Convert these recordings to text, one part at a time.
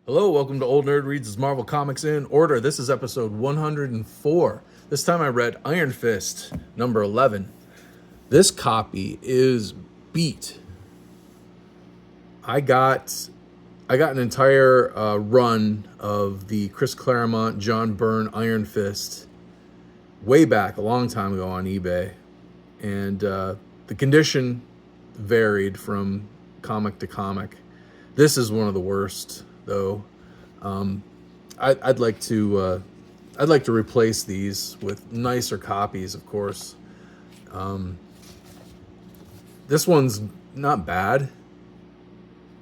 Hello, welcome to Old Nerd Reads Marvel Comics in Order. This is episode 104. This time I read Iron Fist, number 11. This copy is beat. I got an entire run of the Chris Claremont, John Byrne Iron Fist way back, a long time ago on eBay. And the condition varied from comic to comic. This is one of the worst, though. I'd like to replace these with nicer copies, of course. This one's not bad.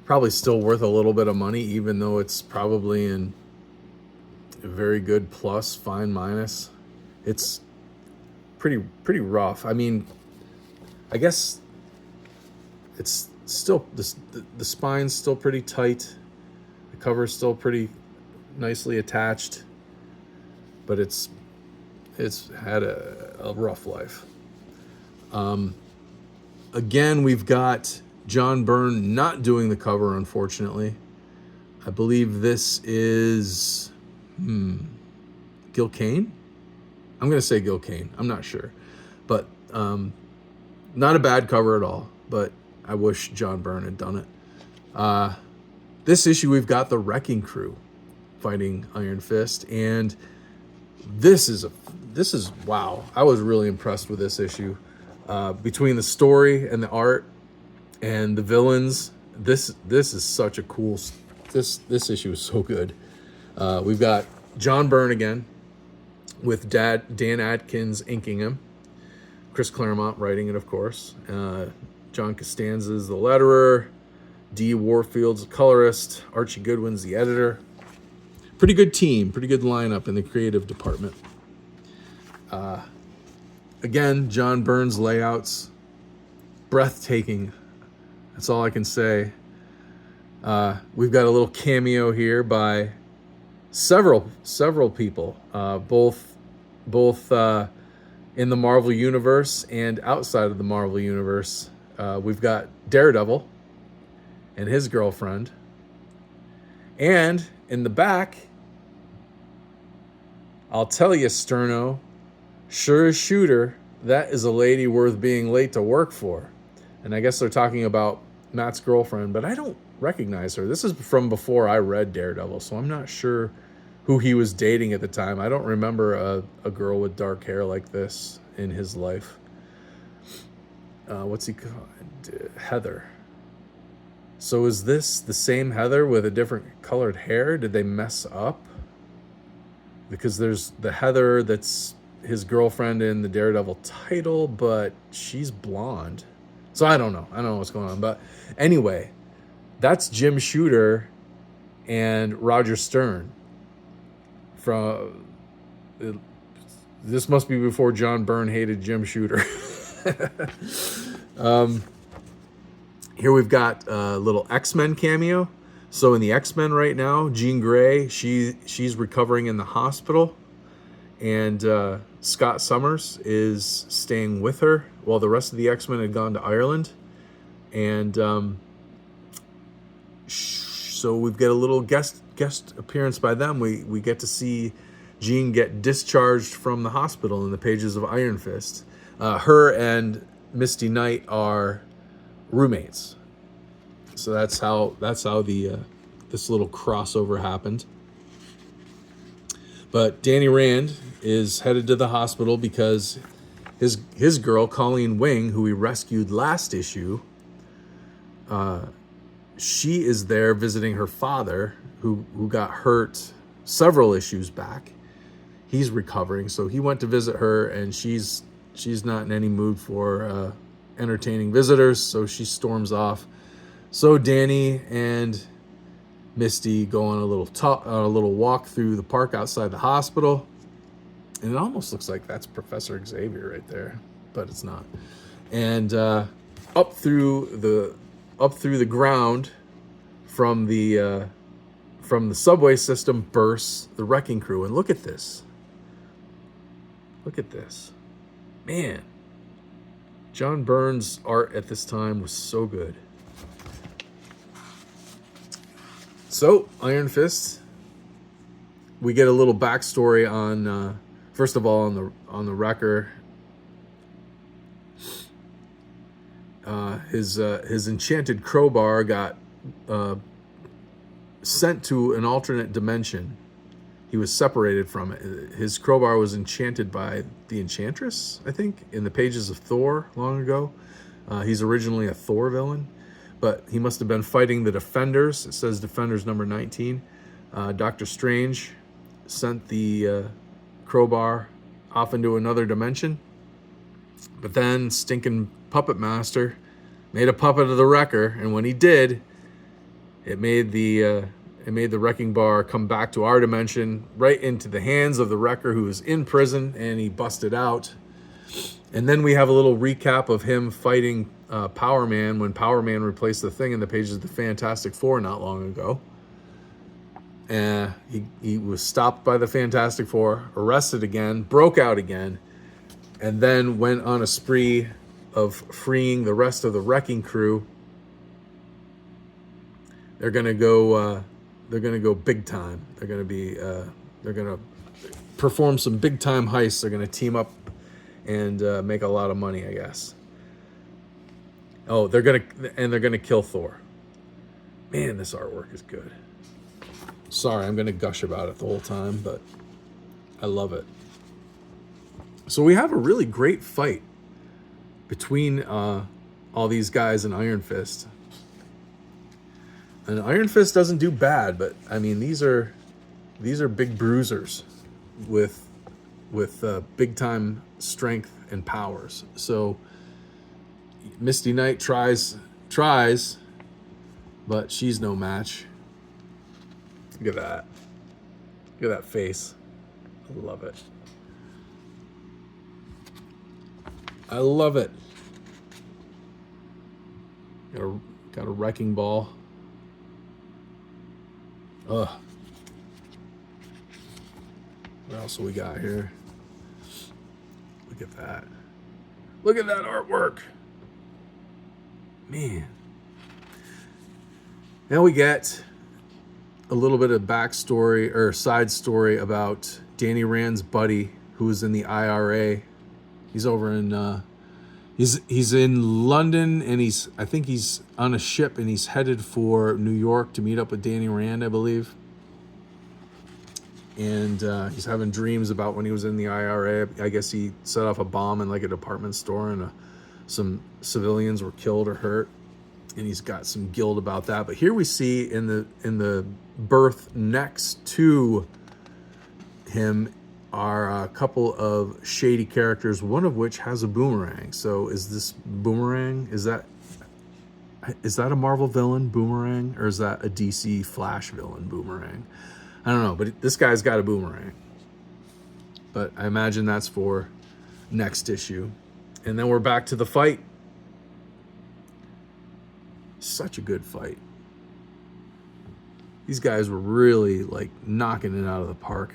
Probably still worth a little bit of money, even though it's probably in a very good plus, fine minus. It's pretty rough. I mean, I guess it's still the spine's still pretty tight. The cover's still pretty nicely attached, but it's had a rough life. Again, we've got John Byrne not doing the cover, unfortunately. I believe this is Gil Kane. I'm going to say Gil Kane. I'm not sure, but not a bad cover at all. But I wish John Byrne had done it. This issue, we've got the Wrecking Crew fighting Iron Fist, and this is wow. I was really impressed with this issue. Between the story and the art and the villains, this is such a cool. This issue is so good. We've got John Byrne again with Dan Adkins inking him, Chris Claremont writing it, of course. John Costanza's the letterer. D. Warfield's the colorist. Archie Goodwin's the editor. Pretty good team, pretty good lineup in the creative department. Again, John Byrne's layouts, breathtaking. That's all I can say. We've got a little cameo here by several people, both in the Marvel Universe and outside of the Marvel Universe. We've got Daredevil and his girlfriend. And in the back, I'll tell you, Sterno, sure as shooter, that is a lady worth being late to work for. And I guess they're talking about Matt's girlfriend, but I don't recognize her. This is from before I read Daredevil, so I'm not sure who he was dating at the time. I don't remember a girl with dark hair like this in his life. What's he called? Heather. So is this the same Heather with a different colored hair? Did they mess up? Because there's the Heather that's his girlfriend in the Daredevil title, but she's blonde. So I don't know what's going on. But anyway, that's Jim Shooter and Roger Stern. This must be before John Byrne hated Jim Shooter. Here we've got a little X-Men cameo. So in the X-Men right now, Jean Grey, she's recovering in the hospital, and Scott Summers is staying with her while the rest of the X-Men had gone to Ireland. And so we've got a little guest appearance by them. We get to see Jean get discharged from the hospital in the pages of Iron Fist. Her and Misty Knight are roommates. So that's how the this little crossover happened. But Danny Rand is headed to the hospital because his girl, Colleen Wing, who he rescued last issue, she is there visiting her father, who got hurt several issues back. He's recovering, so he went to visit her, and she's not in any mood for entertaining visitors, so she storms off. So Danny and Misty go on a little walk through the park outside the hospital, and it almost looks like that's Professor Xavier right there, but it's not. And up through the ground from the subway system bursts the Wrecking Crew, and look at this. Look at this, man. John Byrne's art at this time was so good. So Iron Fist, we get a little backstory on first of all on the Wrecker. His enchanted crowbar got sent to an alternate dimension. He was separated from it. His crowbar was enchanted by the Enchantress, I think, in the pages of Thor long ago. He's originally a Thor villain, but he must have been fighting the Defenders. It says Defenders number 19. Doctor Strange sent the crowbar off into another dimension, but then stinking Puppet Master made a puppet of the Wrecker, and when he did, it made the wrecking bar come back to our dimension, right into the hands of the Wrecker, who was in prison, and he busted out. And then we have a little recap of him fighting Power Man when Power Man replaced the Thing in the pages of the Fantastic Four not long ago. He was stopped by the Fantastic Four, arrested again, broke out again, and then went on a spree of freeing the rest of the wrecking crew. They're gonna go big time. They're gonna perform some big time heists. They're gonna team up and make a lot of money, I guess. Oh, they're gonna kill Thor. Man, this artwork is good. Sorry, I'm gonna gush about it the whole time, but I love it. So we have a really great fight between all these guys in Iron Fist. And Iron Fist doesn't do bad, but I mean these are big bruisers with big time strength and powers. So Misty Knight tries, but she's no match. Look at that. Look at that face. I love it. I love it. Got a wrecking ball. Ugh. What else we got here? Look at that. Look at that artwork. Man. Now we get a little bit of backstory or side story about Danny Rand's buddy who was in the IRA. He's over in he's in London, and I think he's on a ship, and he's headed for New York to meet up with Danny Rand, I believe. And he's having dreams about when he was in the IRA. I guess he set off a bomb in like a department store, and some civilians were killed or hurt. And he's got some guilt about that. But here we see in the berth next to him are a couple of shady characters, one of which has a boomerang. So is this Boomerang? Is that a Marvel villain, Boomerang? Or is that a DC Flash villain, Boomerang? I don't know, but this guy's got a boomerang. But I imagine that's for next issue. And then we're back to the fight. Such a good fight. These guys were really like knocking it out of the park.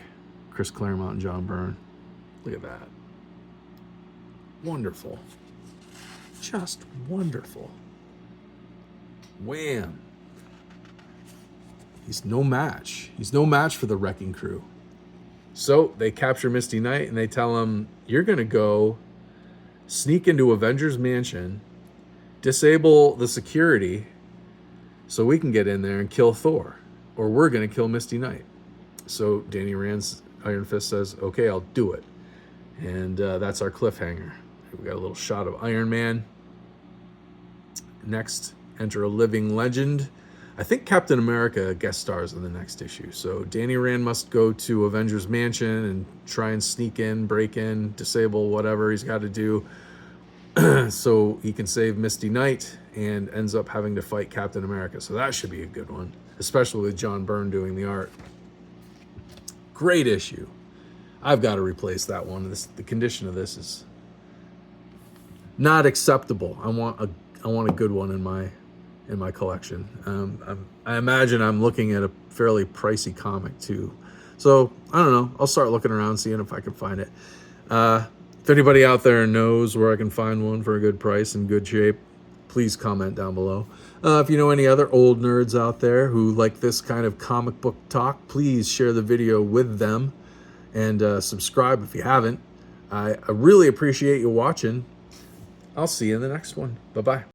Chris Claremont and John Byrne. Look at that. Wonderful. Just wonderful. Wham. He's no match. He's no match for the wrecking crew. So they capture Misty Knight and they tell him, you're going to go sneak into Avengers Mansion, disable the security so we can get in there and kill Thor, or we're going to kill Misty Knight. So Danny Rand's Iron Fist says, okay, I'll do it. And that's our cliffhanger. We got a little shot of Iron Man. Next, enter a living legend. I think Captain America guest stars in the next issue. So Danny Rand must go to Avengers Mansion and try and sneak in, break in, disable whatever he's got to do so he can save Misty Knight, and ends up having to fight Captain America. So that should be a good one, especially with John Byrne doing the art. Great issue. I've got to replace that one. The condition of this is not acceptable. I want a good one in my collection. I imagine I'm looking at a fairly pricey comic too. So I don't know. I'll start looking around, seeing if I can find it. If anybody out there knows where I can find one for a good price and good shape, please comment down below. If you know any other old nerds out there who like this kind of comic book talk, please share the video with them and subscribe if you haven't. I really appreciate you watching. I'll see you in the next one. Bye-bye.